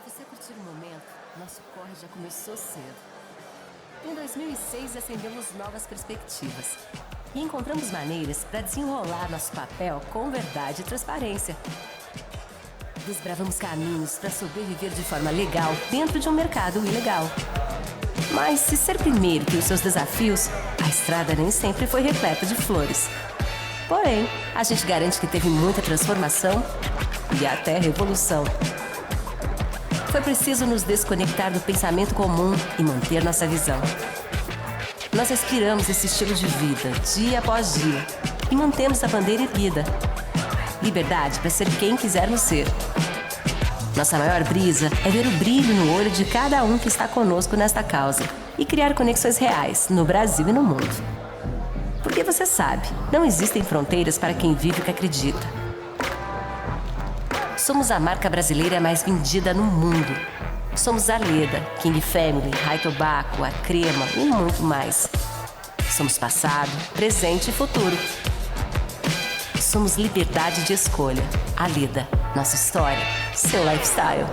você curtir o momento, nosso corre já começou cedo. Em 2006, acendemos novas perspectivas e encontramos maneiras para desenrolar nosso papel com verdade e transparência. Desbravamos caminhos para sobreviver de forma legal dentro de um mercado ilegal. Mas se ser primeiro que os seus desafios, a estrada nem sempre foi repleta de flores. Porém, a gente garante que teve muita transformação e até revolução. Foi preciso nos desconectar do pensamento comum e manter nossa visão. Nós respiramos esse estilo de vida, dia após dia, e mantemos a bandeira erguida. Liberdade para ser quem quisermos ser. Nossa maior brisa é ver o brilho no olho de cada um que está conosco nesta causa e criar conexões reais no Brasil e no mundo. Porque você sabe, não existem fronteiras para quem vive o que acredita. Somos a marca brasileira mais vendida no mundo. Somos a Leda, King Family, High Tobacco, a Crema e muito mais. Somos passado, presente e futuro. Somos liberdade de escolha. A Leda, nossa história, seu lifestyle.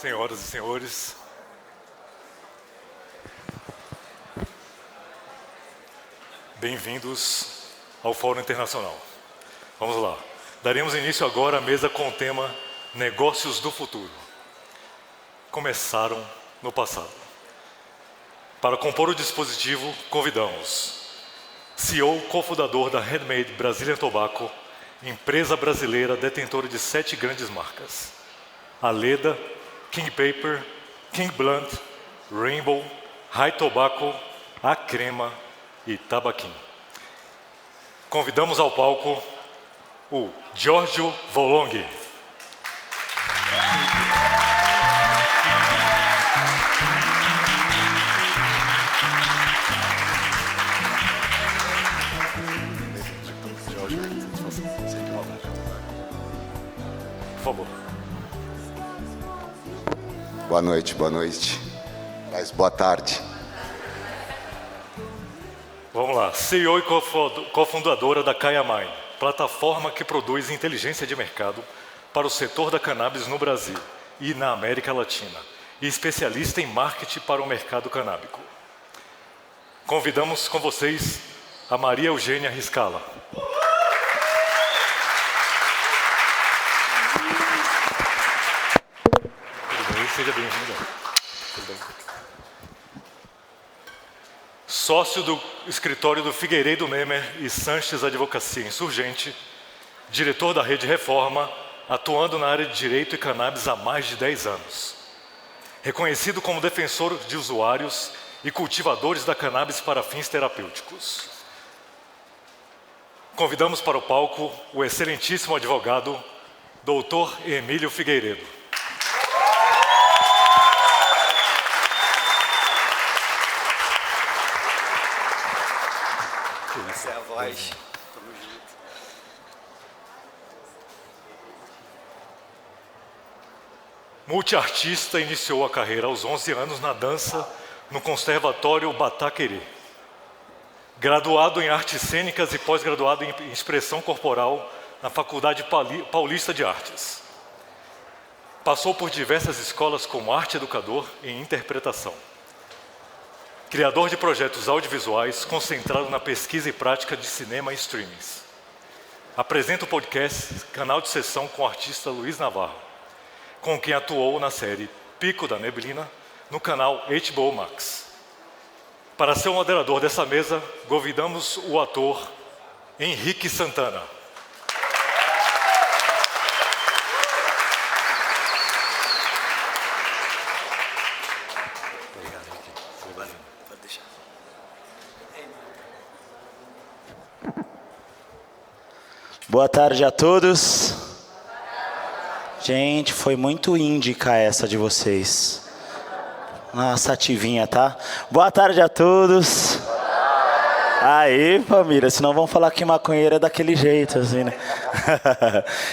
Senhoras e senhores, bem-vindos ao Fórum Internacional. Vamos lá. Daremos início agora à mesa com o tema Negócios do Futuro. Começaram no passado. Para compor o dispositivo, convidamos CEO, cofundador da Handmade Brazilian Tobacco, empresa brasileira detentora de 7 grandes marcas: a Leda, King Paper, King Blunt, Rainbow, High Tobacco, a Crema e Tabaquim. Convidamos ao palco o Giorgio Volonghi. Por favor. Boa noite, boa noite. Mas boa tarde. Vamos lá. CEO e cofundadora da Kayamine, plataforma que produz inteligência de mercado para o setor da cannabis no Brasil e na América Latina, e especialista em marketing para o mercado canábico. Convidamos com vocês a Maria Eugênia Riscala. Tudo bem? Seja bem-vinda. Tudo bem. Sócio do escritório do Figueiredo Nemer e Sanches Advocacia Insurgente, diretor da Rede Reforma, atuando na área de direito e cannabis há mais de 10 anos. Reconhecido como defensor de usuários e cultivadores da cannabis para fins terapêuticos. Convidamos para o palco o excelentíssimo advogado, Dr. Emílio Figueiredo. Essa é a voz. Multiartista, iniciou a carreira aos 11 anos na dança no Conservatório Bataquerê. Graduado em Artes Cênicas e pós-graduado em Expressão Corporal na Faculdade Paulista de Artes. Passou por diversas escolas como Arte Educador e Interpretação. Criador de projetos audiovisuais concentrado na pesquisa e prática de cinema e streamings. Apresenta o podcast Canal de Sessão com o artista Luiz Navarro, com quem atuou na série Pico da Neblina, no canal HBO Max. Para ser o moderador dessa mesa, convidamos o ator Henrique Santana. Obrigado, Henrique. Foi valendo. Pode deixar. Boa tarde a todos. Gente, foi muito índica essa de vocês. Nossa, ativinha, tá? Boa tarde a todos. Aí, família, senão vão falar que maconheiro é daquele jeito, assim, né?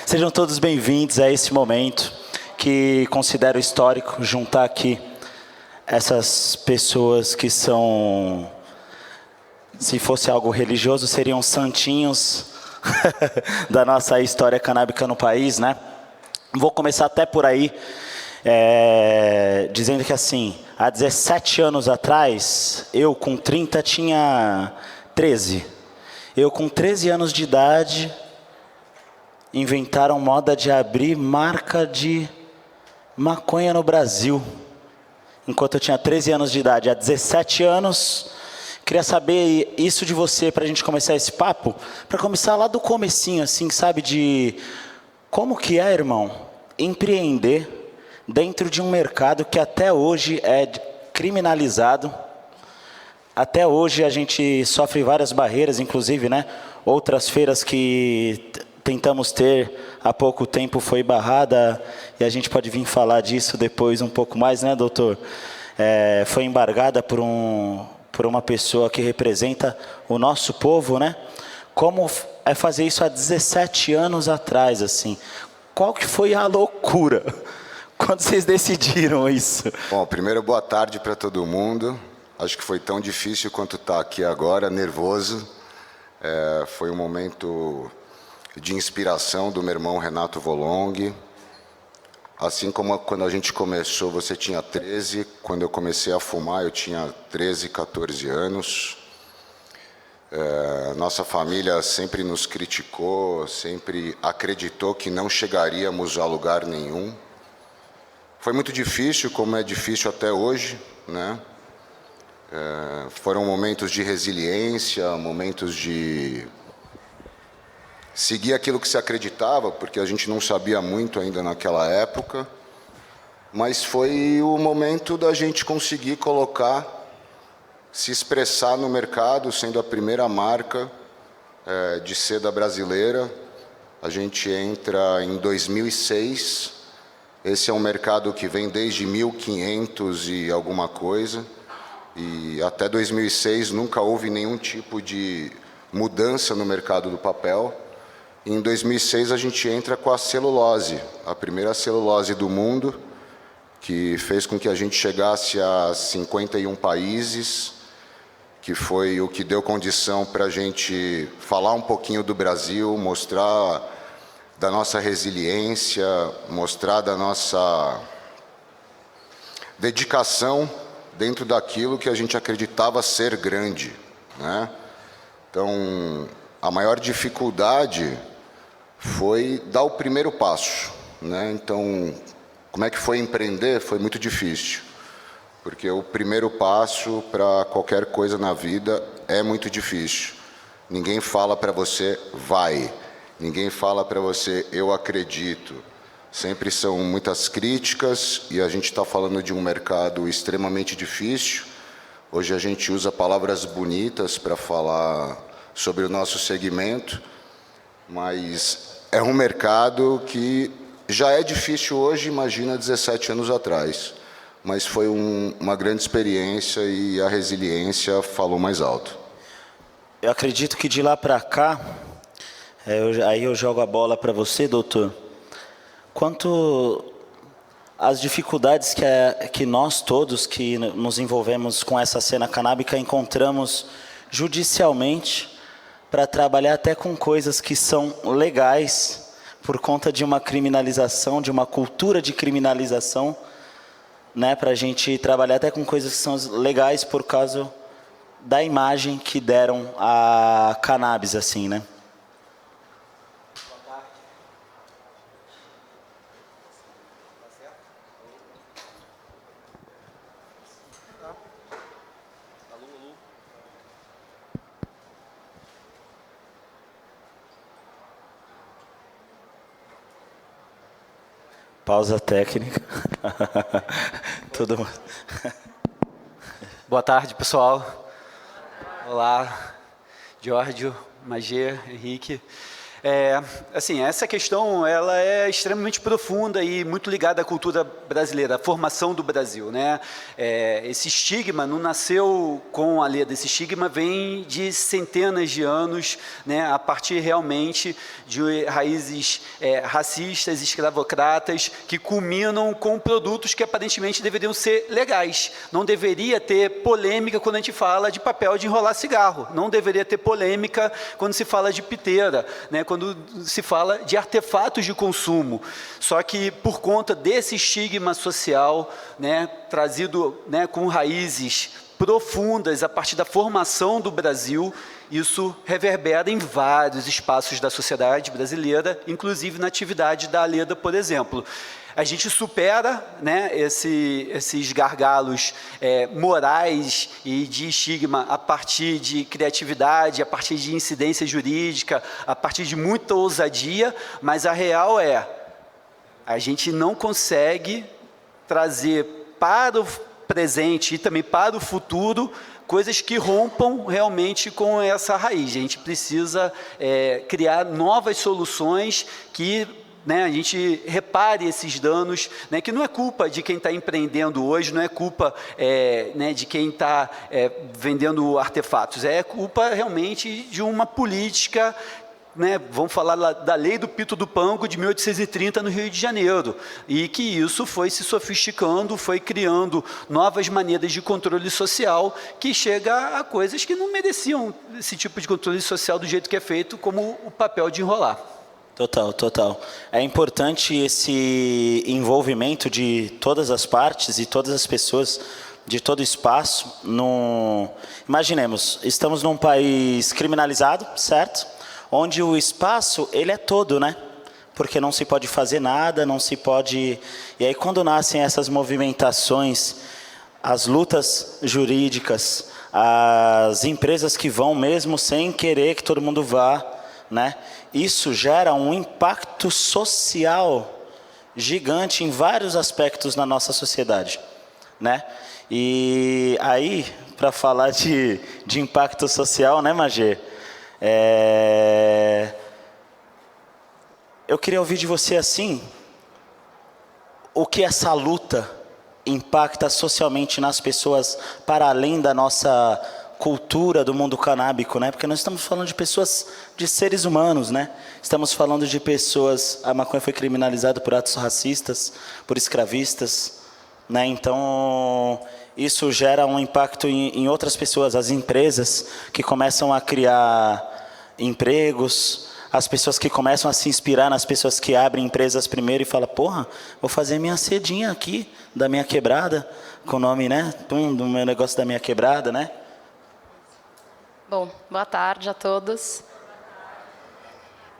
Sejam todos bem-vindos a esse momento que considero histórico, juntar aqui essas pessoas que são, se fosse algo religioso, seriam santinhos da nossa história canábica no país, né? Vou começar até por aí, dizendo que assim, há 17 anos atrás, eu com 30 tinha 13. Eu com 13 anos de idade, inventaram moda de abrir marca de maconha no Brasil. Enquanto eu tinha 13 anos de idade, há 17 anos, queria saber isso de você, para a gente começar esse papo, para começar lá do comecinho, assim, sabe, de... Como que é, irmão, empreender dentro de um mercado que até hoje é criminalizado? Até hoje a gente sofre várias barreiras, inclusive, né? Outras feiras que tentamos ter há pouco tempo foi barrada, e a gente pode vir falar disso depois um pouco mais, né, doutor? Foi embargada por uma pessoa que representa o nosso povo, né? Como é fazer isso há 17 anos atrás, assim? Qual que foi a loucura quando vocês decidiram isso? Bom, primeiro, boa tarde para todo mundo. Acho que foi tão difícil quanto estar aqui agora, nervoso. Foi um momento de inspiração do meu irmão Renato Volong. Assim como quando a gente começou, você tinha 13. Quando eu comecei a fumar, eu tinha 13, 14 anos. Nossa família sempre nos criticou, sempre acreditou que não chegaríamos a lugar nenhum. Foi muito difícil, como é difícil até hoje, né? Foram momentos de resiliência, momentos de seguir aquilo que se acreditava, porque a gente não sabia muito ainda naquela época, mas foi o momento da gente conseguir se expressar no mercado, sendo a primeira marca de seda brasileira. A gente entra em 2006. Esse é um mercado que vem desde 1500 e alguma coisa. E até 2006 nunca houve nenhum tipo de mudança no mercado do papel. E em 2006 a gente entra com a celulose, a primeira celulose do mundo, que fez com que a gente chegasse a 51 países, que foi o que deu condição para a gente falar um pouquinho do Brasil, mostrar da nossa resiliência, mostrar da nossa dedicação dentro daquilo que a gente acreditava ser grande, né? Então, a maior dificuldade foi dar o primeiro passo, né? Então, como é que foi empreender? Foi muito difícil, porque o primeiro passo para qualquer coisa na vida é muito difícil. Ninguém fala para você, vai. Ninguém fala para você, eu acredito. Sempre são muitas críticas e a gente está falando de um mercado extremamente difícil. Hoje a gente usa palavras bonitas para falar sobre o nosso segmento, mas é um mercado que já é difícil hoje, imagina 17 anos atrás. Mas foi uma grande experiência e a resiliência falou mais alto. Eu acredito que de lá para cá, aí eu jogo a bola para você, doutor. Quanto às dificuldades que nós todos que nos envolvemos com essa cena canábica encontramos judicialmente para trabalhar até com coisas que são legais por conta de uma criminalização, de uma cultura de criminalização, né, para a gente trabalhar até com coisas que são legais por causa da imagem que deram a cannabis, assim, né? Pausa técnica. Todo mundo. Boa tarde, pessoal. Olá, Giorgio, Magê, Henrique. Assim, essa questão ela é extremamente profunda e muito ligada à cultura brasileira, à formação do Brasil, né? Esse estigma não nasceu com a Leda, esse estigma vem de centenas de anos, né? A partir realmente de raízes racistas, escravocratas, que culminam com produtos que aparentemente deveriam ser legais. Não deveria ter polêmica quando a gente fala de papel de enrolar cigarro, não deveria ter polêmica quando se fala de piteira, né? Quando se fala de artefatos de consumo. Só que por conta desse estigma social, né, trazido, né, com raízes profundas a partir da formação do Brasil, isso reverbera em vários espaços da sociedade brasileira, inclusive na atividade da Leda, por exemplo. A gente supera, né, esses gargalos morais e de estigma a partir de criatividade, a partir de incidência jurídica, a partir de muita ousadia, mas a real a gente não consegue trazer para o presente e também para o futuro coisas que rompam realmente com essa raiz. A gente precisa criar novas soluções que, né, a gente repare esses danos, né, que não é culpa de quem está empreendendo hoje, não é culpa né, de quem está vendendo artefatos, é culpa realmente de uma política, né, vamos falar da lei do Pito do Pango de 1830 no Rio de Janeiro, e que isso foi se sofisticando, foi criando novas maneiras de controle social que chega a coisas que não mereciam esse tipo de controle social do jeito que é feito, como o papel de enrolar. Total, total. É importante esse envolvimento de todas as partes e todas as pessoas, de todo o espaço. Imaginemos, estamos num país criminalizado, certo? Onde o espaço, ele é todo, né? Porque não se pode fazer nada, não se pode... E aí, quando nascem essas movimentações, as lutas jurídicas, as empresas que vão mesmo sem querer que todo mundo vá, né? Isso gera um impacto social gigante em vários aspectos na nossa sociedade, né? E aí, para falar de impacto social, né, Magê? Eu queria ouvir de você assim, o que essa luta impacta socialmente nas pessoas para além da nossa cultura do mundo canábico, né? Porque nós estamos falando de pessoas, de seres humanos, né? Estamos falando de pessoas, a maconha foi criminalizada por atos racistas, por escravistas, né? Então, isso gera um impacto em outras pessoas, as empresas que começam a criar empregos, as pessoas que começam a se inspirar nas pessoas que abrem empresas primeiro e falam, porra, vou fazer minha cedinha aqui, da minha quebrada, com o nome, né, do meu negócio da minha quebrada, né? Bom, boa tarde a todos.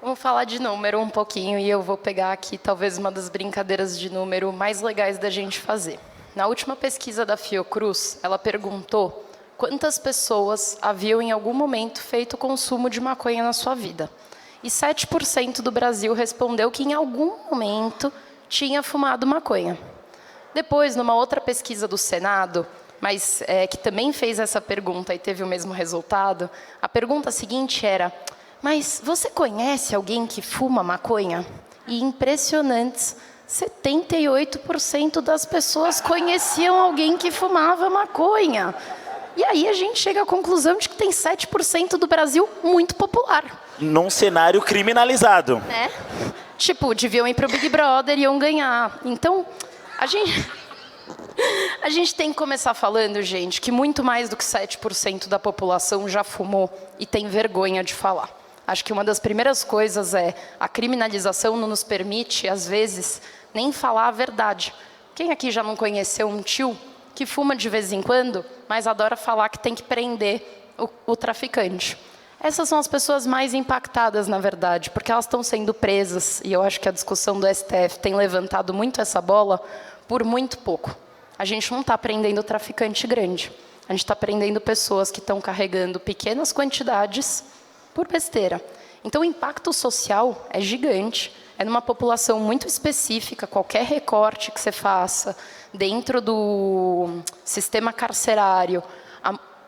Vamos falar de número um pouquinho e eu vou pegar aqui talvez uma das brincadeiras de número mais legais da gente fazer. Na última pesquisa da Fiocruz, ela perguntou quantas pessoas haviam em algum momento feito consumo de maconha na sua vida. E 7% do Brasil respondeu que em algum momento tinha fumado maconha. Depois, numa outra pesquisa do Senado, mas que também fez essa pergunta e teve o mesmo resultado, a pergunta seguinte era, mas você conhece alguém que fuma maconha? E impressionantes, 78% das pessoas conheciam alguém que fumava maconha. E aí a gente chega à conclusão de que tem 7% do Brasil muito popular. Num cenário criminalizado. Né? Tipo, deviam ir para o Big Brother e iam ganhar. Então, a gente tem que começar falando, gente, que muito mais do que 7% da população já fumou e tem vergonha de falar. Acho que uma das primeiras coisas é a criminalização não nos permite, às vezes, nem falar a verdade. Quem aqui já não conheceu um tio que fuma de vez em quando, mas adora falar que tem que prender o traficante? Essas são as pessoas mais impactadas, na verdade, porque elas estão sendo presas, e eu acho que a discussão do STF tem levantado muito essa bola, por muito pouco. A gente não está prendendo o traficante grande, a gente está prendendo pessoas que estão carregando pequenas quantidades por besteira. Então, o impacto social é gigante, é numa população muito específica, qualquer recorte que você faça dentro do sistema carcerário,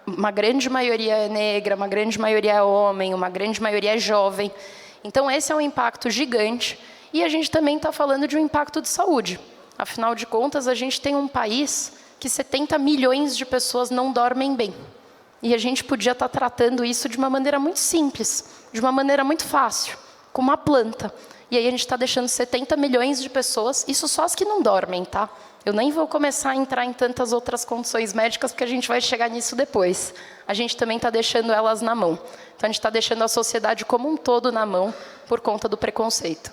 uma grande maioria é negra, uma grande maioria é homem, uma grande maioria é jovem. Então, esse é um impacto gigante. E a gente também está falando de um impacto de saúde. Afinal de contas, a gente tem um país que 70 milhões de pessoas não dormem bem. E a gente podia estar tratando isso de uma maneira muito simples, de uma maneira muito fácil, com uma planta. E aí a gente está deixando 70 milhões de pessoas, isso só as que não dormem, tá? Eu nem vou começar a entrar em tantas outras condições médicas, porque a gente vai chegar nisso depois. A gente também está deixando elas na mão. Então, a gente está deixando a sociedade como um todo na mão por conta do preconceito.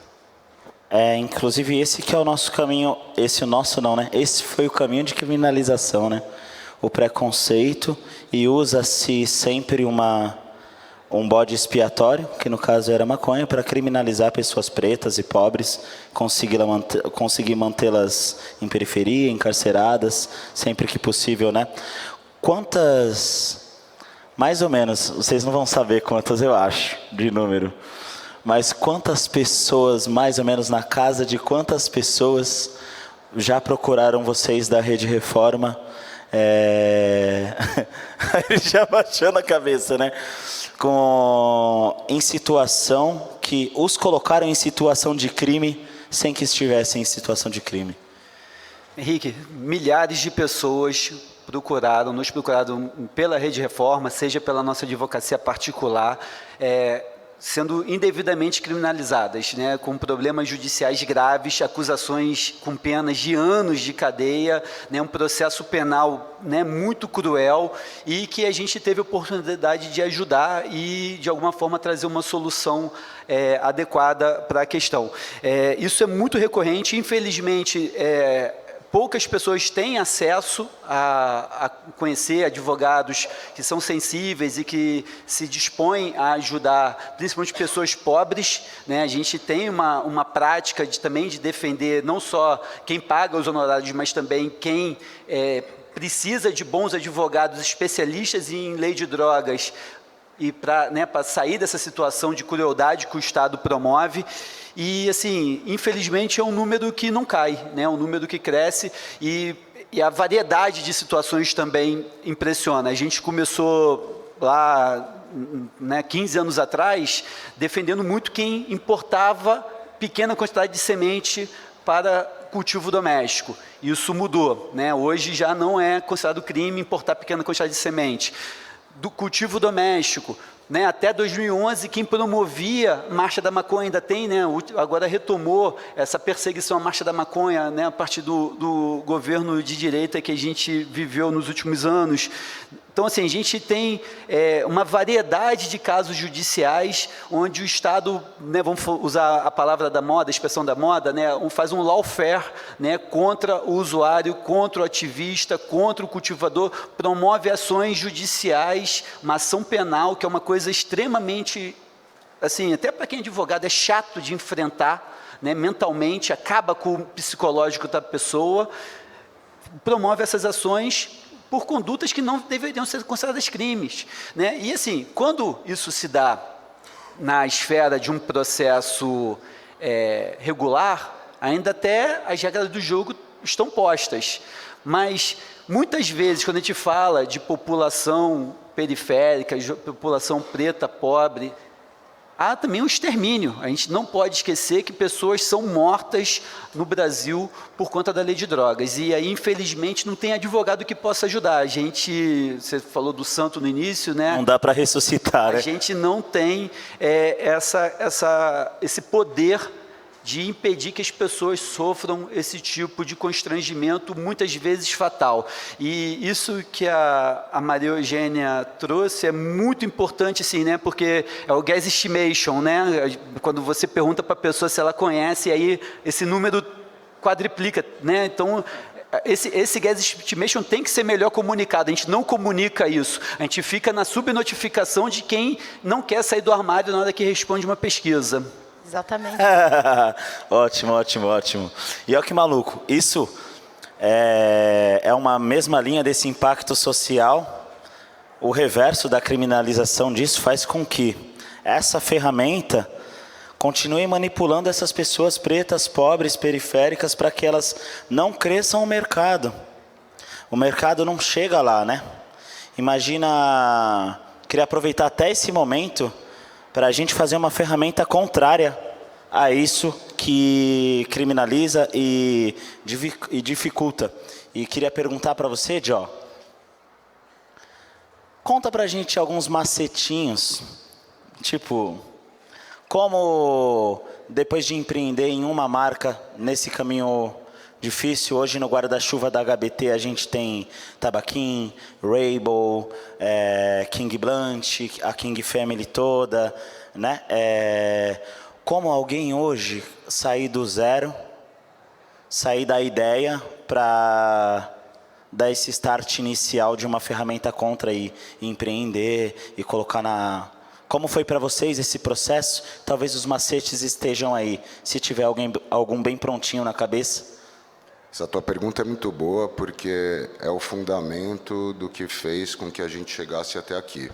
Inclusive, esse que é o nosso caminho, esse o nosso não, né? Esse foi o caminho de criminalização, né? O preconceito, e usa-se sempre um bode expiatório, que no caso era maconha, para criminalizar pessoas pretas e pobres, conseguir mantê-las em periferia, encarceradas, sempre que possível, né? Quantas, mais ou menos, vocês não vão saber quantas eu acho, de número, mas quantas pessoas, mais ou menos na casa de quantas pessoas já procuraram vocês da Rede Reforma, já baixando a cabeça, né? Em situação que os colocaram em situação de crime sem que estivessem em situação de crime. Henrique, milhares de pessoas nos procuraram pela Rede Reforma, seja pela nossa advocacia particular, sendo indevidamente criminalizadas, né, com problemas judiciais graves, acusações com penas de anos de cadeia, né, um processo penal, né, muito cruel, e que a gente teve a oportunidade de ajudar e, de alguma forma, trazer uma solução adequada para a questão. Isso é muito recorrente, infelizmente, poucas pessoas têm acesso a conhecer advogados que são sensíveis e que se dispõem a ajudar, principalmente pessoas pobres, né? A gente tem uma prática também de defender não só quem paga os honorários, mas também quem precisa de bons advogados especialistas em lei de drogas, e para sair dessa situação de crueldade que o Estado promove. E, assim, infelizmente, é um número que não cai, né? É um número que cresce, e a variedade de situações também impressiona. A gente começou lá, né, 15 anos atrás, defendendo muito quem importava pequena quantidade de semente para cultivo doméstico. Isso mudou, né? Hoje já não é considerado crime importar pequena quantidade de semente. Do cultivo doméstico, né, até 2011, quem promovia a Marcha da Maconha ainda tem, né, agora retomou essa perseguição à Marcha da Maconha, né, a partir do governo de direita que a gente viveu nos últimos anos. Então, assim, a gente tem uma variedade de casos judiciais onde o Estado, né, vamos usar a palavra da moda, a expressão da moda, né, faz um lawfare, né, contra o usuário, contra o ativista, contra o cultivador, promove ações judiciais, uma ação penal, que é uma coisa extremamente, assim, até para quem é advogado, é chato de enfrentar, né, mentalmente, acaba com o psicológico da pessoa, promove essas ações por condutas que não deveriam ser consideradas crimes, né? E assim, quando isso se dá na esfera de um processo regular, ainda até as regras do jogo estão postas. Mas, muitas vezes, quando a gente fala de população periférica, de população preta, pobre, há também um extermínio. A gente não pode esquecer que pessoas são mortas no Brasil por conta da lei de drogas. E aí, infelizmente, não tem advogado que possa ajudar. A gente, você falou do santo no início, né? Não dá para ressuscitar, né? A gente não tem esse poder de impedir que as pessoas sofram esse tipo de constrangimento, muitas vezes fatal. E isso que a Maria Eugênia trouxe é muito importante, assim, né? Porque é o gas estimation, né? Quando você pergunta para a pessoa se ela conhece, aí esse número quadriplica, né? Então, esse gas estimation tem que ser melhor comunicado. A gente não comunica isso. A gente fica na subnotificação de quem não quer sair do armário na hora que responde uma pesquisa. Exatamente. Ótimo, ótimo, ótimo. E olha que maluco, isso é uma mesma linha desse impacto social. O reverso da criminalização disso faz com que essa ferramenta continue manipulando essas pessoas pretas, pobres, periféricas, para que elas não cresçam o mercado. O mercado não chega lá, né? Imagina, queria aproveitar até esse momento para a gente fazer uma ferramenta contrária a isso que criminaliza e dificulta. E queria perguntar para você, Jó, conta para a gente alguns macetinhos, tipo, como depois de empreender em uma marca nesse caminho difícil, hoje no guarda-chuva da HBT a gente tem Tabaquim, Rainbow, King Blunt, a King Family toda, né? Como alguém hoje sair do zero, sair da ideia para dar esse start inicial de uma ferramenta contra e empreender e colocar na... Como foi para vocês esse processo? Talvez os macetes estejam aí, se tiver algum bem prontinho na cabeça. Essa tua pergunta é muito boa, porque é o fundamento do que fez com que a gente chegasse até aqui.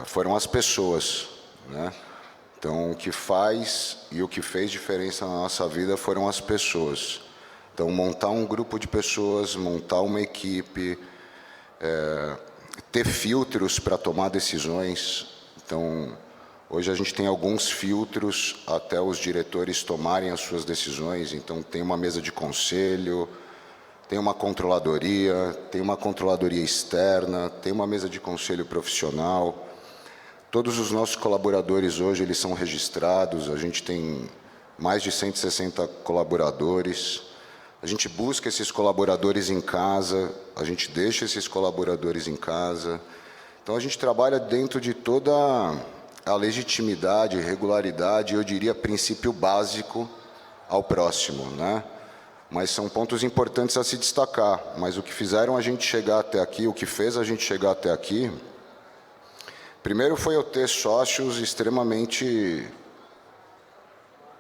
Foram as pessoas, né? Então, o que faz e o que fez diferença na nossa vida foram as pessoas. Então, montar um grupo de pessoas, montar uma equipe, ter filtros para tomar decisões. Então, hoje a gente tem alguns filtros até os diretores tomarem as suas decisões. Então, tem uma mesa de conselho, tem uma controladoria externa, tem uma mesa de conselho profissional. Todos os nossos colaboradores hoje, eles são registrados. A gente tem mais de 160 colaboradores. A gente busca esses colaboradores em casa, a gente deixa esses colaboradores em casa. Então, a gente trabalha dentro de toda a legitimidade, regularidade, eu diria princípio básico ao próximo, né? Mas são pontos importantes a se destacar. Mas o que fizeram a gente chegar até aqui, o que fez a gente chegar até aqui, primeiro foi eu ter sócios extremamente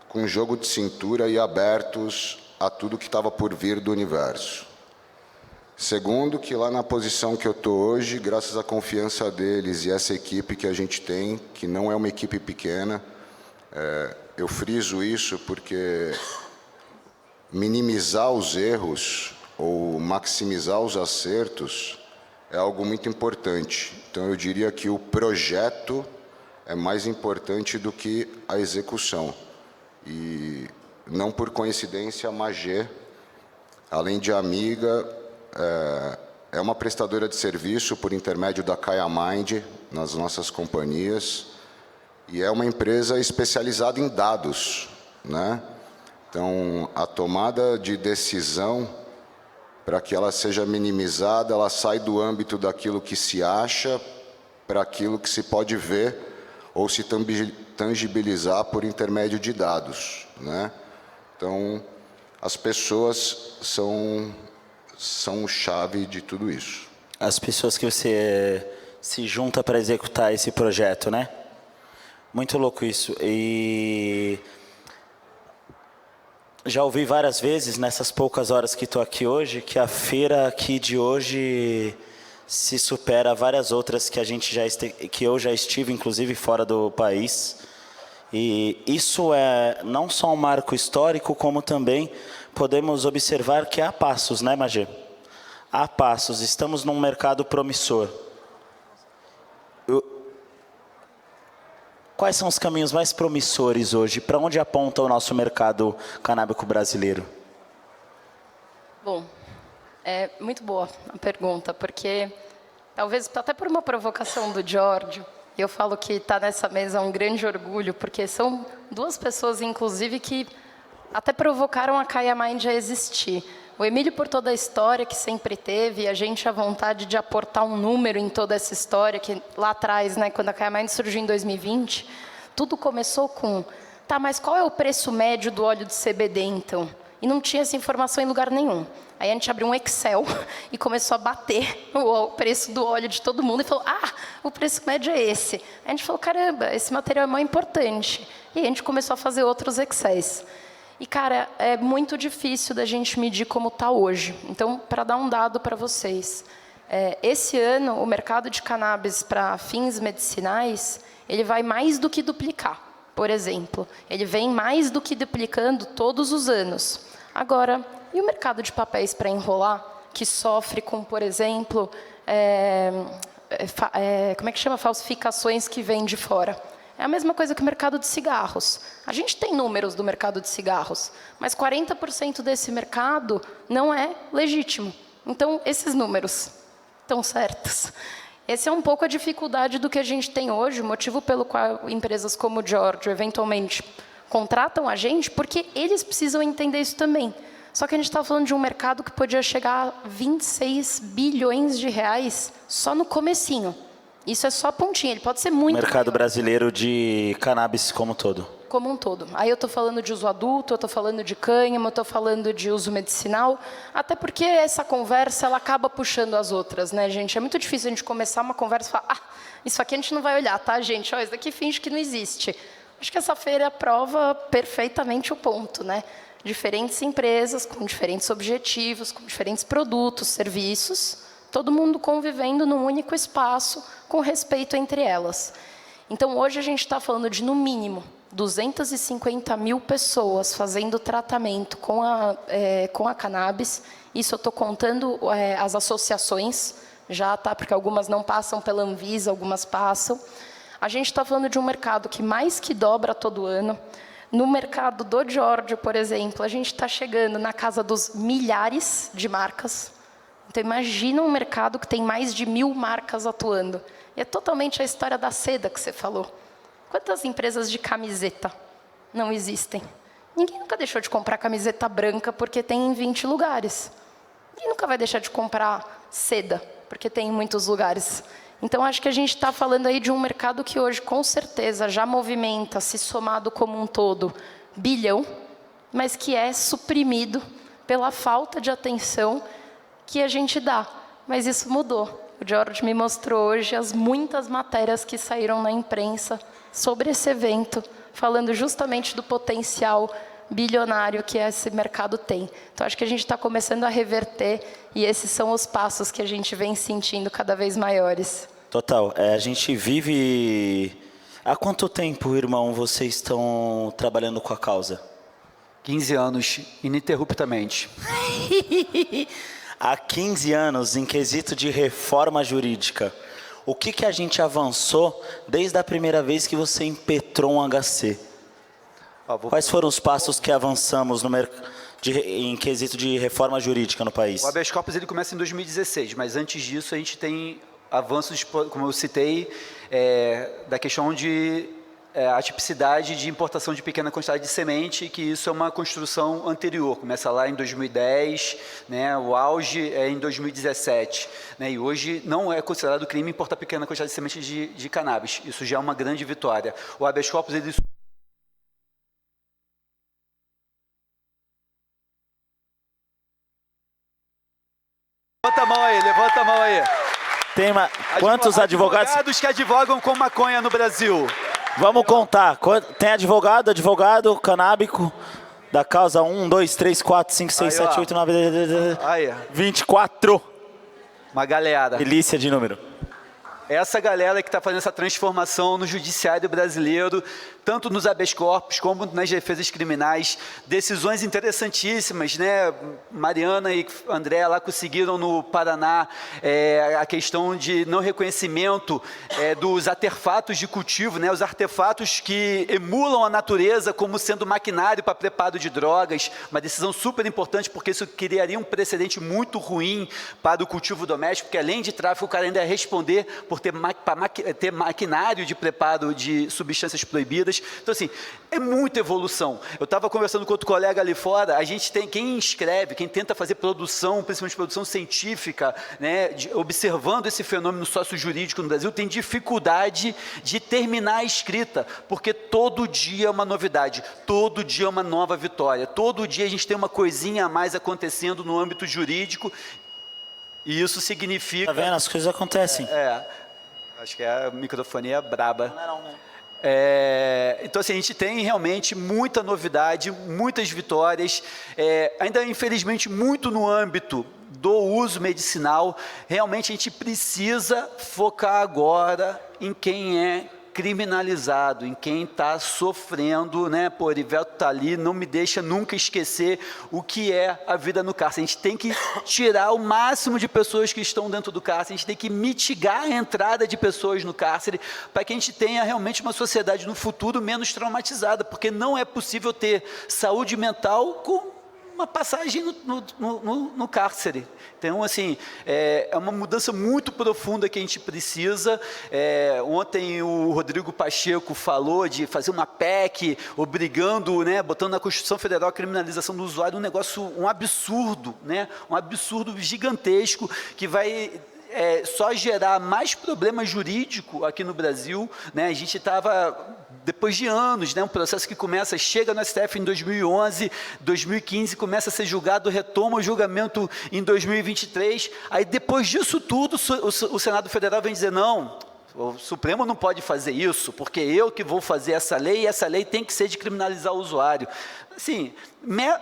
com jogo de cintura e abertos a tudo que estava por vir do universo. Segundo, que lá na posição que eu estou hoje, graças à confiança deles e essa equipe que a gente tem, que não é uma equipe pequena, eu friso isso porque minimizar os erros ou maximizar os acertos é algo muito importante. Então, eu diria que o projeto é mais importante do que a execução. E, não por coincidência, a Magê, além de amiga, é uma prestadora de serviço por intermédio da Kaya Mind. nas nossas companhias, e é uma empresa especializada em dados, né? Então, a tomada de decisão, para que ela seja minimizada, ela sai do âmbito daquilo que se acha para aquilo que se pode ver ou se tangibilizar por intermédio de dados, né? Então, as pessoas são o chave de tudo isso. As pessoas que você se junta para executar esse projeto, né? Muito louco isso. E já ouvi várias vezes, nessas poucas horas que estou aqui hoje, que a feira aqui de hoje se supera a várias outras que eu já estive, inclusive fora do país. E isso é não só um marco histórico, como também podemos observar que há passos, né, Magê? Há passos. Estamos num mercado promissor. Quais são os caminhos mais promissores hoje? Para onde aponta o nosso mercado canábico brasileiro? Bom, é muito boa a pergunta, porque talvez até por uma provocação do Giorgio, eu falo que estar nessa mesa é um grande orgulho, porque são duas pessoas, inclusive, que até provocaram a Kaya Mind a existir. O Emílio, por toda a história que sempre teve, e a gente a vontade de aportar um número em toda essa história, que lá atrás, né, quando a Kaya Mind surgiu em 2020, tudo começou com, tá, mas qual é o preço médio do óleo de CBD, então? E não tinha essa informação em lugar nenhum. Aí a gente abriu um Excel e começou a bater o preço do óleo de todo mundo e falou, o preço médio é esse. Aí a gente falou, caramba, esse material é muito importante. E a gente começou a fazer outros Excels. E, cara, é muito difícil da gente medir como está hoje. Então, para dar um dado para vocês, esse ano, o mercado de cannabis para fins medicinais, ele vai mais do que duplicar, por exemplo. Ele vem mais do que duplicando todos os anos. Agora, e o mercado de papéis para enrolar, que sofre com, por exemplo, como é que chama? Falsificações que vêm de fora. É a mesma coisa que o mercado de cigarros. A gente tem números do mercado de cigarros, mas 40% desse mercado não é legítimo. Então, esses números estão certos. Essa é um pouco a dificuldade do que a gente tem hoje, o motivo pelo qual empresas como o Giorgio, eventualmente, contratam a gente, porque eles precisam entender isso também. Só que a gente está falando de um mercado que podia chegar a 26 bilhões de reais só no comecinho. Isso é só a pontinha, ele pode ser muito mercado maior. Brasileiro de cannabis como um todo. Como um todo. Aí eu estou falando de uso adulto, eu estou falando de cânhamo, eu estou falando de uso medicinal, até porque essa conversa ela acaba puxando as outras, né, gente? É muito difícil a gente começar uma conversa e falar, isso aqui a gente não vai olhar, tá, gente? Isso daqui finge que não existe. Acho que essa feira prova perfeitamente o ponto, né? Diferentes empresas, com diferentes objetivos, com diferentes produtos, serviços, todo mundo convivendo num único espaço, com respeito entre elas. Então, hoje a gente está falando de, no mínimo, 250 mil pessoas fazendo tratamento com a cannabis. Isso eu estou contando as associações, já, tá? Porque algumas não passam pela Anvisa, algumas passam. A gente está falando de um mercado que mais que dobra todo ano. No mercado do Giorgio, por exemplo, a gente está chegando na casa dos milhares de marcas. Então, imagina um mercado que tem mais de 1000 marcas atuando. E é totalmente a história da seda que você falou. Quantas empresas de camiseta não existem? Ninguém nunca deixou de comprar camiseta branca porque tem em 20 lugares. Ninguém nunca vai deixar de comprar seda porque tem em muitos lugares. Então, acho que a gente está falando aí de um mercado que hoje, com certeza, já movimenta, se somado como um todo, bilhão, mas que é suprimido pela falta de atenção que a gente dá. Mas isso mudou. O Giorgio me mostrou hoje as muitas matérias que saíram na imprensa sobre esse evento, falando justamente do potencial bilionário que esse mercado tem. Então, acho que a gente está começando a reverter e esses são os passos que a gente vem sentindo cada vez maiores. Total. A gente vive... Há quanto tempo, irmão, vocês estão trabalhando com a causa? 15 anos, ininterruptamente. Há 15 anos, em quesito de reforma jurídica, o que a gente avançou desde a primeira vez que você impetrou um HC? Quais foram os passos que avançamos em quesito de reforma jurídica no país? O habeas corpus ele começa em 2016, mas antes disso a gente tem avanços, como eu citei, da questão de a tipicidade de importação de pequena quantidade de semente, que isso é uma construção anterior, começa lá em 2010, né, o auge é em 2017, né, e hoje não é considerado crime importar pequena quantidade de semente de cannabis, isso já é uma grande vitória. O habeas corpus, ele... Levanta a mão aí. Quantos advogados? Advogados que advogam com maconha no Brasil. Vamos contar. Tem advogado canábico da causa 1, 2, 3, 4, 5, 6, 7, 8, 9, 24. Uma galera. Delícia de número. Essa galera que está fazendo essa transformação no judiciário brasileiro, tanto nos habeas corpus como nas defesas criminais, decisões interessantíssimas, né? Mariana e André lá conseguiram no Paraná a questão de não reconhecimento dos artefatos de cultivo, né? Os artefatos que emulam a natureza como sendo maquinário para preparo de drogas, uma decisão super importante porque isso criaria um precedente muito ruim para o cultivo doméstico, porque além de tráfico o cara ainda ia responder por ter maquinário de preparo de substâncias proibidas. Então, assim, é muita evolução. Eu estava conversando com outro colega ali fora, a gente tem, quem escreve, quem tenta fazer produção, principalmente produção científica, né, observando esse fenômeno sócio-jurídico no Brasil, tem dificuldade de terminar a escrita, porque todo dia é uma novidade, todo dia é uma nova vitória, todo dia a gente tem uma coisinha a mais acontecendo no âmbito jurídico, e isso significa... Tá vendo? As coisas acontecem. Acho que a microfonia é braba. Não, né? Então, assim, a gente tem realmente muita novidade, muitas vitórias, ainda infelizmente muito no âmbito do uso medicinal. Realmente a gente precisa focar agora em quem é criminalizado, em quem está sofrendo, né? Pô, Erivelto está ali, não me deixa nunca esquecer o que é a vida no cárcere. A gente tem que tirar o máximo de pessoas que estão dentro do cárcere, a gente tem que mitigar a entrada de pessoas no cárcere para que a gente tenha realmente uma sociedade no futuro menos traumatizada, porque não é possível ter saúde mental com uma passagem no cárcere. Então, assim, é uma mudança muito profunda que a gente precisa. Ontem o Rodrigo Pacheco falou de fazer uma PEC obrigando, né, botando na Constituição Federal a criminalização do usuário, um absurdo, né, um absurdo gigantesco que vai... só gerar mais problema jurídico aqui no Brasil, né? A gente estava, depois de anos, né, um processo que chega no STF em 2011, 2015, começa a ser julgado, retoma o julgamento em 2023, aí depois disso tudo, o Senado Federal vem dizer, não, o Supremo não pode fazer isso, porque eu que vou fazer essa lei, e essa lei tem que ser de criminalizar o usuário. Assim,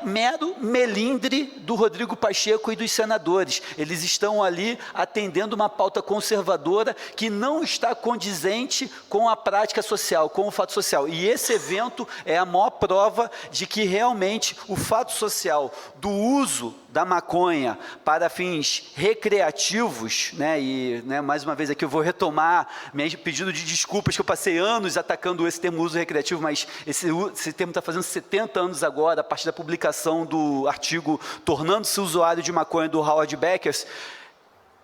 mero melindre do Rodrigo Pacheco e dos senadores. Eles estão ali atendendo uma pauta conservadora que não está condizente com a prática social, com o fato social. E esse evento é a maior prova de que realmente o fato social do uso da maconha para fins recreativos, né, e, né, mais uma vez aqui eu vou retomar meu pedido de desculpas, que eu passei anos atacando esse termo uso recreativo, mas esse termo está fazendo 70 anos agora, a partir da publicação do artigo Tornando-se Usuário de Maconha, do Howard Beckers.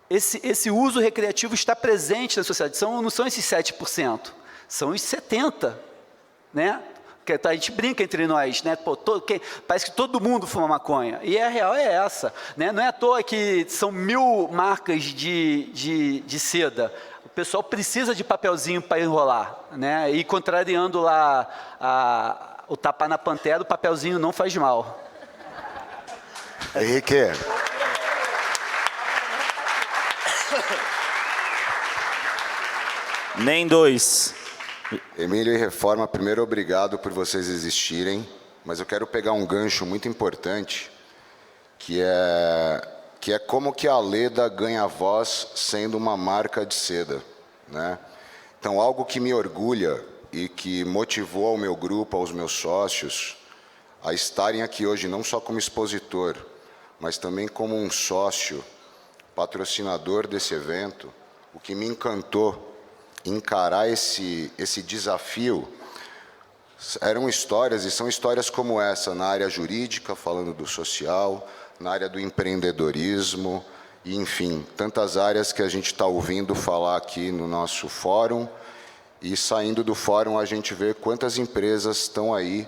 Esse uso recreativo está presente na sociedade, não são esses 7%, são os 70%, né? A gente brinca entre nós, né? Pô, parece que todo mundo fuma maconha, e a real é essa, né? Não é à toa que são 1000 marcas de seda, o pessoal precisa de papelzinho para enrolar, né? E contrariando lá o tapar na pantera, o papelzinho não faz mal. Henrique. Nem dois. Emílio e Reforma, primeiro, obrigado por vocês existirem, mas eu quero pegar um gancho muito importante, que é como que a Leda ganha voz sendo uma marca de seda, né? Então, algo que me orgulha e que motivou ao meu grupo, aos meus sócios, a estarem aqui hoje, não só como expositor, mas também como um sócio, patrocinador desse evento, o que me encantou encarar esse desafio, eram histórias, e são histórias como essa, na área jurídica, falando do social, na área do empreendedorismo, e, enfim, tantas áreas que a gente está ouvindo falar aqui no nosso fórum, e saindo do fórum a gente vê quantas empresas estão aí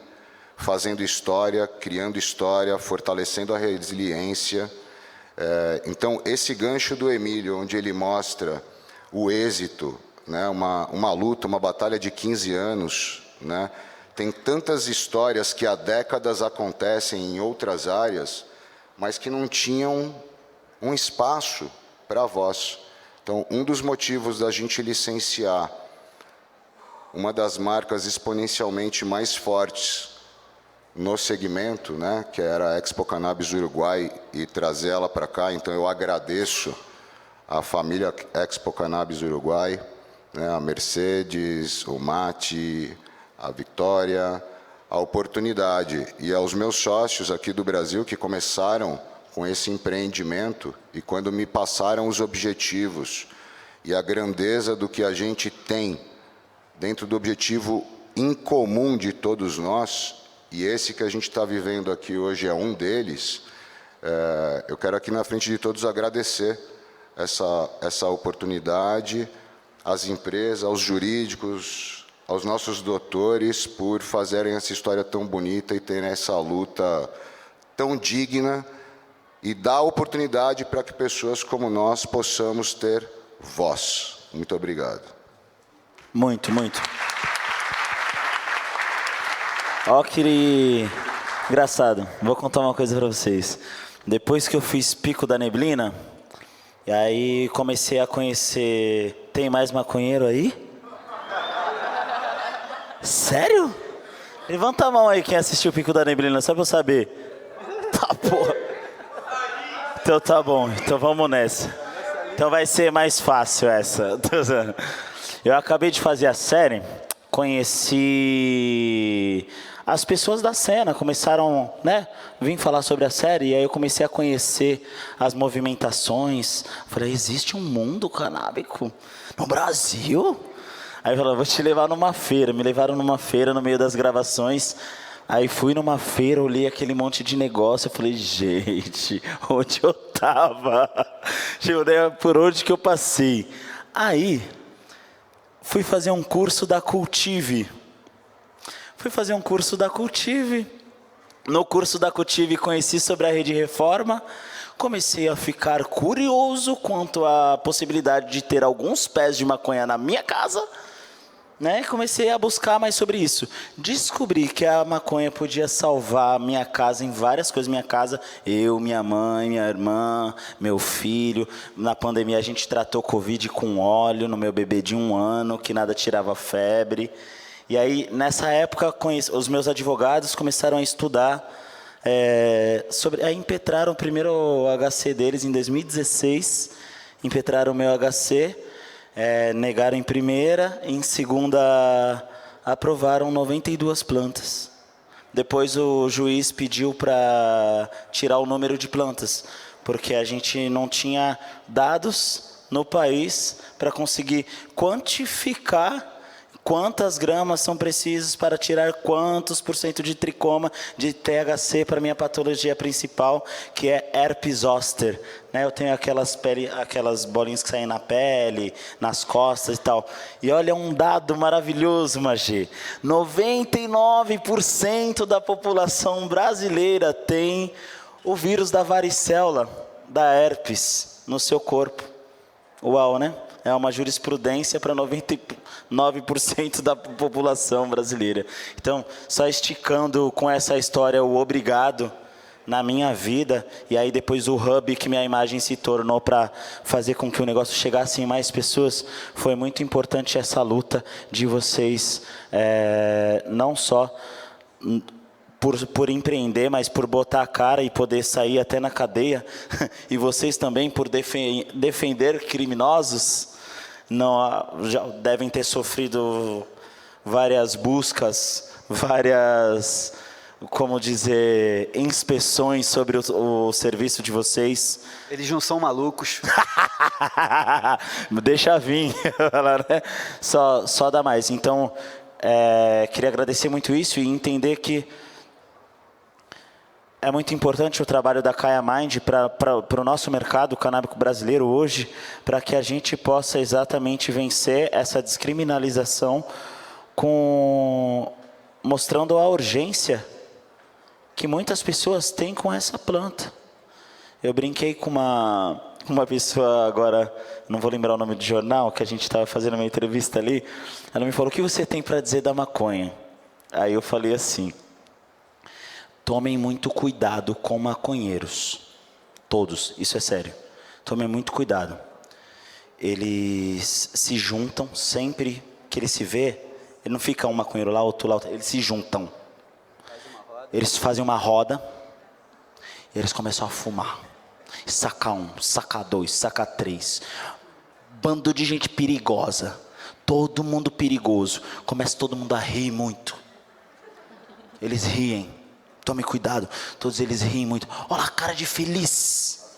fazendo história, criando história, fortalecendo a resiliência. Então, esse gancho do Emílio, onde ele mostra o êxito, né, uma luta, uma batalha de 15 anos, né, tem tantas histórias que há décadas acontecem em outras áreas, mas que não tinham um espaço para a voz. Então, um dos motivos da gente licenciar uma das marcas exponencialmente mais fortes no segmento, né, que era a Expo Cannabis Uruguai, e trazer ela para cá, então eu agradeço à família Expo Cannabis Uruguai, né, a Mercedes, o Mate, a Vitória, a oportunidade, e aos meus sócios aqui do Brasil que começaram com esse empreendimento, e quando me passaram os objetivos e a grandeza do que a gente tem dentro do objetivo incomum de todos nós, e esse que a gente está vivendo aqui hoje é um deles, eu quero aqui na frente de todos agradecer essa oportunidade, às empresas, aos jurídicos, aos nossos doutores, por fazerem essa história tão bonita e terem essa luta tão digna, e dar oportunidade para que pessoas como nós possamos ter voz. Muito obrigado. Muito, muito. Ó, que engraçado. Vou contar uma coisa para vocês. Depois que eu fiz Pico da Neblina, e aí comecei a conhecer... Tem mais maconheiro aí? Sério? Levanta a mão aí quem assistiu Pico da Neblina, só para eu saber. Tá, porra. Então tá bom, então vamos nessa. Então vai ser mais fácil essa. Eu acabei de fazer a série, conheci as pessoas da cena, começaram, né, vim falar sobre a série, e aí eu comecei a conhecer as movimentações. Falei, existe um mundo canábico no Brasil? Aí eu falei, vou te levar numa feira. Me levaram numa feira no meio das gravações. Aí fui numa feira, olhei aquele monte de negócio, eu falei, gente, onde eu tava? Por onde que eu passei? Aí, fui fazer um curso da Cultive. No curso da Cultive conheci sobre a Rede Reforma, comecei a ficar curioso quanto à possibilidade de ter alguns pés de maconha na minha casa, né? Comecei a buscar mais sobre isso. Descobri que a maconha podia salvar minha casa em várias coisas. Minha casa, eu, minha mãe, minha irmã, meu filho. Na pandemia a gente tratou Covid com óleo no meu bebê de 1 ano, que nada tirava febre. E aí, nessa época, os meus advogados começaram a estudar aí impetraram o primeiro HC deles em 2016. Impetraram o meu HC. Negaram em primeira, em segunda aprovaram 92 plantas. Depois o juiz pediu para tirar o número de plantas, porque a gente não tinha dados no país para conseguir quantificar quantas gramas são precisas para tirar quantos % de tricoma de THC para minha patologia principal, que é herpes zoster. Né? Eu tenho aquelas bolinhas que saem na pele, nas costas e tal. E olha um dado maravilhoso, Magê. 99% da população brasileira tem o vírus da varicela, da herpes, no seu corpo. Uau, né? É uma jurisprudência para 99% da população brasileira. Então, só esticando com essa história o obrigado na minha vida, e aí depois o hub que minha imagem se tornou para fazer com que o negócio chegasse em mais pessoas, foi muito importante essa luta de vocês, não só por empreender, mas por botar a cara e poder sair até na cadeia, e vocês também por defender criminosos. Já devem ter sofrido várias buscas, várias, como dizer, inspeções sobre o serviço de vocês. Eles não são malucos. Deixa vir. Só dá mais. Então, queria agradecer muito isso e entender que é muito importante o trabalho da Kaya Mind para o nosso mercado canábico brasileiro hoje, para que a gente possa exatamente vencer essa descriminalização, mostrando a urgência que muitas pessoas têm com essa planta. Eu brinquei com uma pessoa agora, não vou lembrar o nome do jornal, que a gente estava fazendo uma entrevista ali. Ela me falou: o que você tem para dizer da maconha? Aí eu falei assim: tomem muito cuidado com maconheiros. Todos, isso é sério. Tomem muito cuidado. Eles se juntam sempre que ele se vê. Ele não fica um maconheiro lá, outro lá, eles se juntam. Eles fazem uma roda e eles começam a fumar. Saca um, saca dois, saca três. Bando de gente perigosa. Todo mundo perigoso. Começa todo mundo a rir muito. Eles riem. Tome cuidado. Todos eles riem muito. Olha a cara de feliz.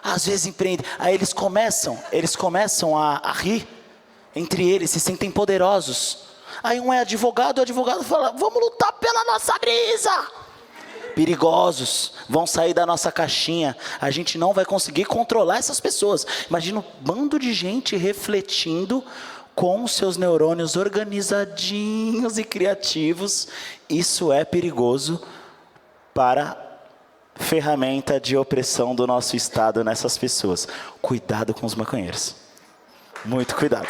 Às vezes empreende. Aí eles começam a rir entre eles, se sentem poderosos. Aí um é advogado, o advogado fala: vamos lutar pela nossa brisa. Perigosos, vão sair da nossa caixinha. A gente não vai conseguir controlar essas pessoas. Imagina um bando de gente refletindo com seus neurônios organizadinhos e criativos. Isso é perigoso para a ferramenta de opressão do nosso Estado nessas pessoas. Cuidado com os maconheiros. Muito cuidado.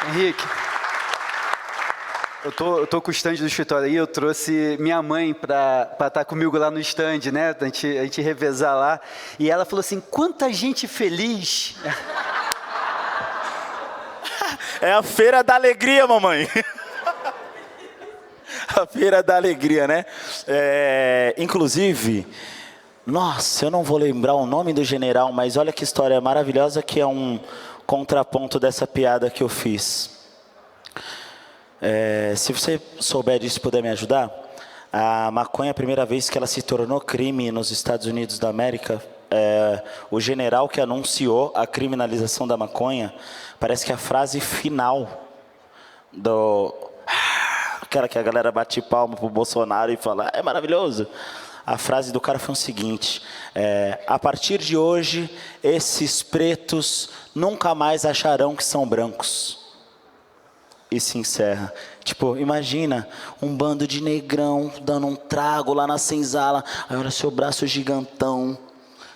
Henrique, eu tô com o stand do escritório aí, eu trouxe minha mãe para estar comigo lá no stand, né? A gente revezar lá. E ela falou assim: quanta gente feliz. É a feira da alegria, mamãe. A feira da alegria, né? Inclusive, nossa, eu não vou lembrar o nome do general, mas olha que história maravilhosa, que é um contraponto dessa piada que eu fiz. Se você souber disso e puder me ajudar, a maconha, a primeira vez que ela se tornou crime nos Estados Unidos da América, o general que anunciou a criminalização da maconha, parece que a frase final aquela que a galera bate palma pro Bolsonaro e fala: é maravilhoso. A frase do cara foi o seguinte: a partir de hoje, esses pretos nunca mais acharão que são brancos. E se encerra. Tipo, imagina um bando de negrão dando um trago lá na senzala. Aí olha seu braço gigantão,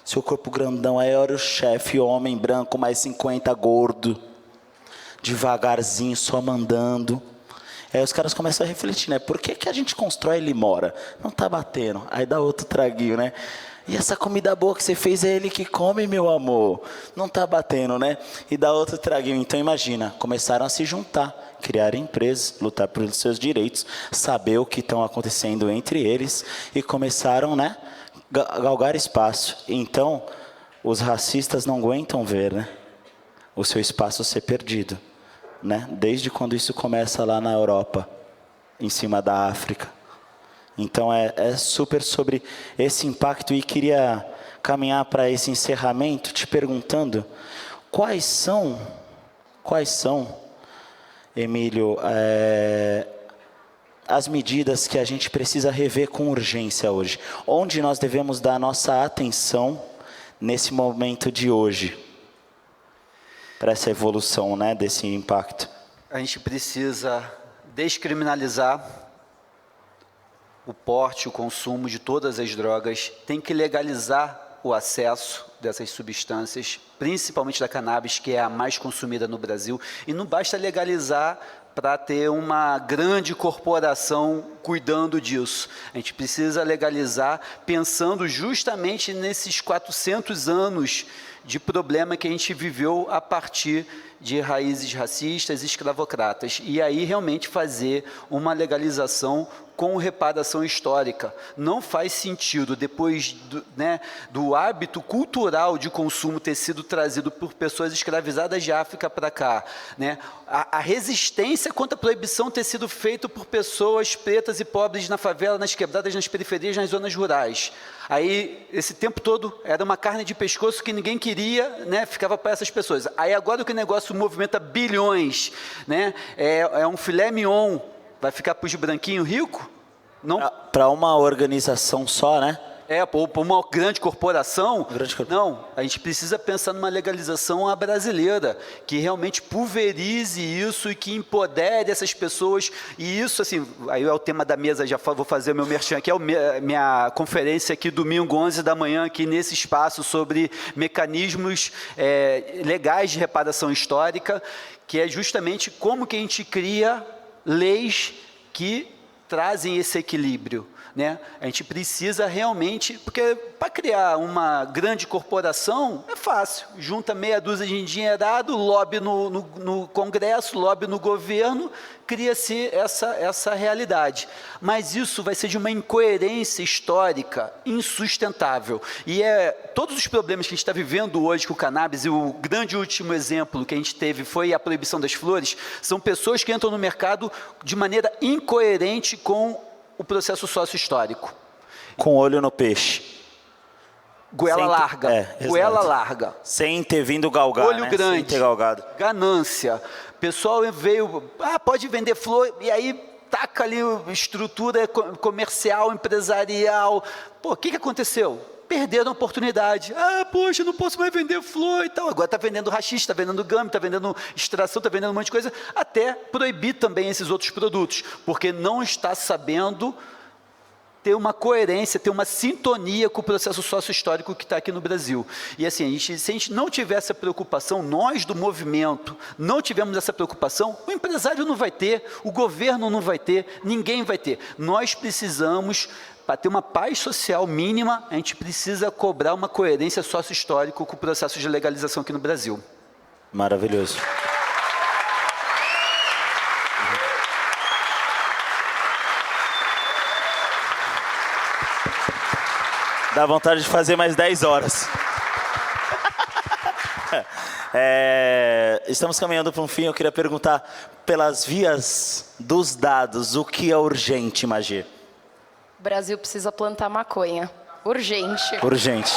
seu corpo grandão. Aí olha o chefe, homem branco, mais 50, gordo. Devagarzinho, só mandando. Aí os caras começam a refletir, né? Por que a gente constrói ele mora? Não tá batendo. Aí dá outro traguinho, né? E essa comida boa que você fez, é ele que come, meu amor. Não tá batendo, né? E dá outro traguinho. Então imagina, começaram a se juntar, criar empresas, lutar pelos seus direitos, saber o que estão acontecendo entre eles e começaram, né, galgar espaço. Então, os racistas não aguentam ver, né, o seu espaço ser perdido, né? Desde quando isso começa lá na Europa, em cima da África. Então é super sobre esse impacto, e queria caminhar para esse encerramento te perguntando quais são, Emílio, as medidas que a gente precisa rever com urgência hoje. Onde nós devemos dar nossa atenção nesse momento de hoje, para essa evolução, né, desse impacto? A gente precisa descriminalizar o porte, o consumo de todas as drogas. Tem que legalizar o acesso dessas substâncias, principalmente da cannabis, que é a mais consumida no Brasil. E não basta legalizar para ter uma grande corporação cuidando disso. A gente precisa legalizar pensando justamente nesses 400 anos de problema que a gente viveu a partir de raízes racistas e escravocratas. E aí realmente fazer uma legalização com reparação histórica. Não faz sentido, depois do hábito cultural de consumo ter sido trazido por pessoas escravizadas de África para cá, né? A resistência denúncia contra a proibição ter sido feito por pessoas pretas e pobres na favela, nas quebradas, nas periferias, nas zonas rurais. Aí, esse tempo todo, era uma carne de pescoço que ninguém queria, né? Ficava para essas pessoas. Aí, agora que o negócio movimenta bilhões, né? É um filé mignon, vai ficar para os branquinhos ricos? Não. Para uma organização só, né? Para uma grande corporação, não, a gente precisa pensar numa legalização à brasileira, que realmente pulverize isso e que empodere essas pessoas, e isso, assim, aí é o tema da mesa, já vou fazer o meu merchan aqui, é a minha conferência aqui, domingo, 11 da manhã, aqui nesse espaço, sobre mecanismos legais de reparação histórica, que é justamente como que a gente cria leis que trazem esse equilíbrio. Né? A gente precisa realmente, porque para criar uma grande corporação é fácil, junta meia dúzia de endinheirado, lobby no Congresso, lobby no governo, cria-se essa realidade. Mas isso vai ser de uma incoerência histórica insustentável. E todos os problemas que a gente está vivendo hoje com o cannabis, e o grande último exemplo que a gente teve foi a proibição das flores, são pessoas que entram no mercado de maneira incoerente com o processo sócio-histórico. Com olho no peixe. Goela larga. Goela larga. Sem ter vindo galgar, olho grande. Sem ter galgado. Ganância. O pessoal veio, pode vender flor, e aí taca ali estrutura comercial, empresarial. Pô, o que aconteceu? Perderam a oportunidade. Poxa, não posso mais vender flor e tal. Agora está vendendo haxixe, está vendendo gama, está vendendo extração, está vendendo um monte de coisa, até proibir também esses outros produtos, porque não está sabendo ter uma coerência, ter uma sintonia com o processo sócio-histórico que está aqui no Brasil. E assim, se a gente não tiver essa preocupação, nós do movimento não tivemos essa preocupação, o empresário não vai ter, o governo não vai ter, ninguém vai ter. Nós precisamos, para ter uma paz social mínima, a gente precisa cobrar uma coerência sócio-histórica com o processo de legalização aqui no Brasil. Maravilhoso. Dá vontade de fazer mais 10 horas. Estamos caminhando para um fim. Eu queria perguntar, pelas vias dos dados, o que é urgente, Magê? O Brasil precisa plantar maconha. Urgente. Urgente.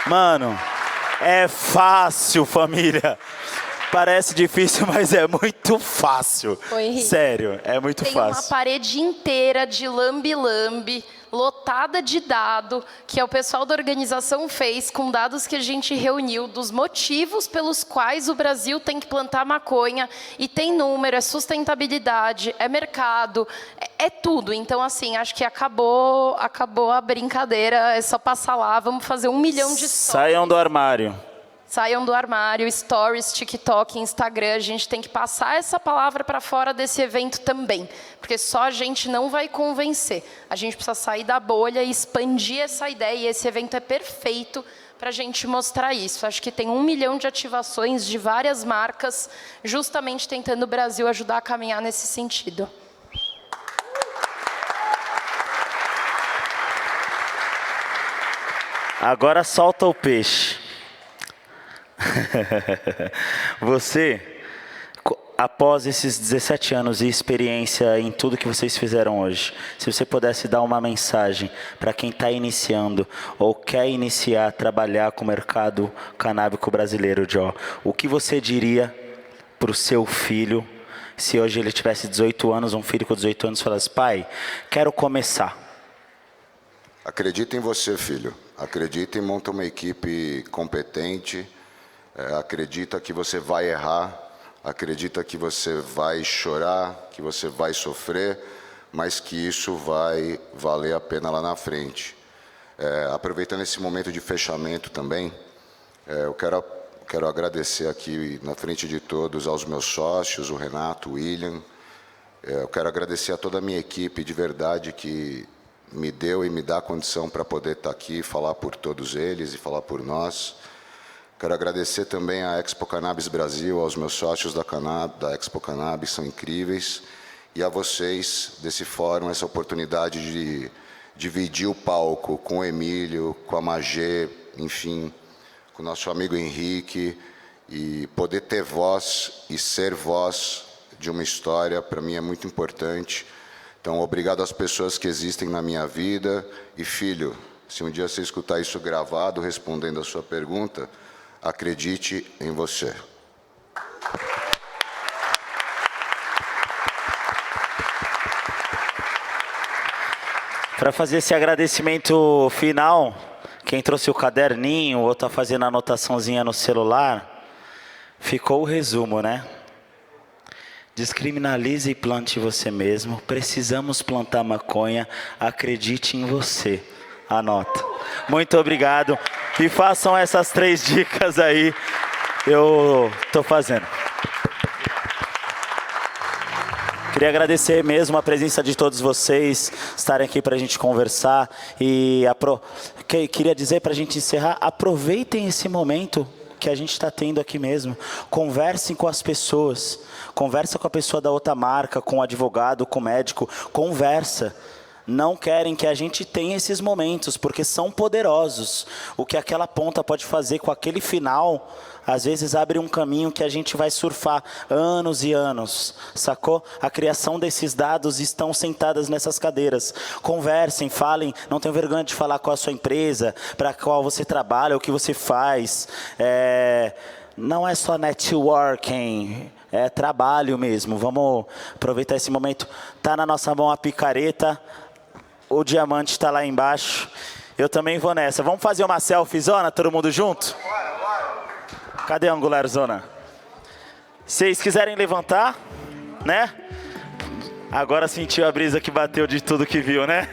Mano, é fácil, família. Parece difícil, mas é muito fácil. Sério, é muito fácil. Tem uma parede inteira de lambi-lambi, lotada de dado, que o pessoal da organização fez com dados que a gente reuniu dos motivos pelos quais o Brasil tem que plantar maconha, e tem número, é sustentabilidade, é mercado, é tudo. Então, assim, acho que acabou a brincadeira, é só passar lá, vamos fazer 1 milhão de stories. Saiam do armário. Saiam do armário, stories, TikTok, Instagram, a gente tem que passar essa palavra para fora desse evento também, porque só a gente não vai convencer. A gente precisa sair da bolha e expandir essa ideia, e esse evento é perfeito para a gente mostrar isso. Acho que tem 1 milhão de ativações de várias marcas, justamente tentando o Brasil ajudar a caminhar nesse sentido. Agora solta o peixe. Você, após esses 17 anos e experiência em tudo que vocês fizeram hoje, se você pudesse dar uma mensagem para quem está iniciando ou quer iniciar a trabalhar com o mercado canábico brasileiro, Jó, o que você diria para o seu filho, se hoje ele tivesse 18 anos, um filho com 18 anos, falasse: pai, quero começar? Acredita em você, filho. Acredita e monta uma equipe competente. Acredita que você vai errar, acredita que você vai chorar, que você vai sofrer, mas que isso vai valer a pena lá na frente. Aproveitando esse momento de fechamento também, eu quero agradecer aqui na frente de todos aos meus sócios, o Renato, o William. Eu quero agradecer a toda a minha equipe de verdade que me deu e me dá condição para poder estar aqui, falar por todos eles e falar por nós. Quero agradecer também à Expo Cannabis Brasil, aos meus sócios da Expo Cannabis, são incríveis, e a vocês desse fórum, essa oportunidade de dividir o palco com o Emílio, com a Magê, enfim, com o nosso amigo Henrique, E poder ter voz e ser voz de uma história, para mim, é muito importante. Então, obrigado às pessoas que existem na minha vida. E, filho, se um dia você escutar isso gravado, respondendo a sua pergunta, acredite em você. Para fazer esse agradecimento final, quem trouxe o caderninho ou está fazendo a anotaçãozinha no celular, ficou o resumo, né? Descriminalize e plante você mesmo. Precisamos plantar maconha. Acredite em você. Anota. Muito obrigado. E façam essas 3 dicas aí. Eu estou fazendo. Queria agradecer mesmo a presença de todos vocês, estarem aqui para a gente conversar. E queria dizer para a gente encerrar, aproveitem esse momento que a gente está tendo aqui mesmo. Conversem com as pessoas. Conversa com a pessoa da outra marca, com o advogado, com o médico. Conversa. Não querem que a gente tenha esses momentos, porque são poderosos. O que aquela ponta pode fazer com aquele final, às vezes abre um caminho que a gente vai surfar anos e anos, sacou? A criação desses dados estão sentadas nessas cadeiras. Conversem, falem, não tenham vergonha de falar com a sua empresa, para a qual você trabalha, o que você faz. Não é só networking, é trabalho mesmo. Vamos aproveitar esse momento. Está na nossa mão a picareta. O diamante está lá embaixo. Eu também vou nessa. Vamos fazer uma selfie zona, todo mundo junto? Cadê a Angular Zona? Se vocês quiserem levantar, né? Agora sentiu a brisa que bateu de tudo que viu, né?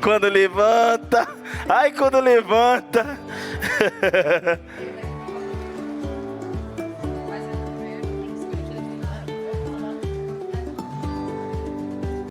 Quando levanta. Ai, quando levanta.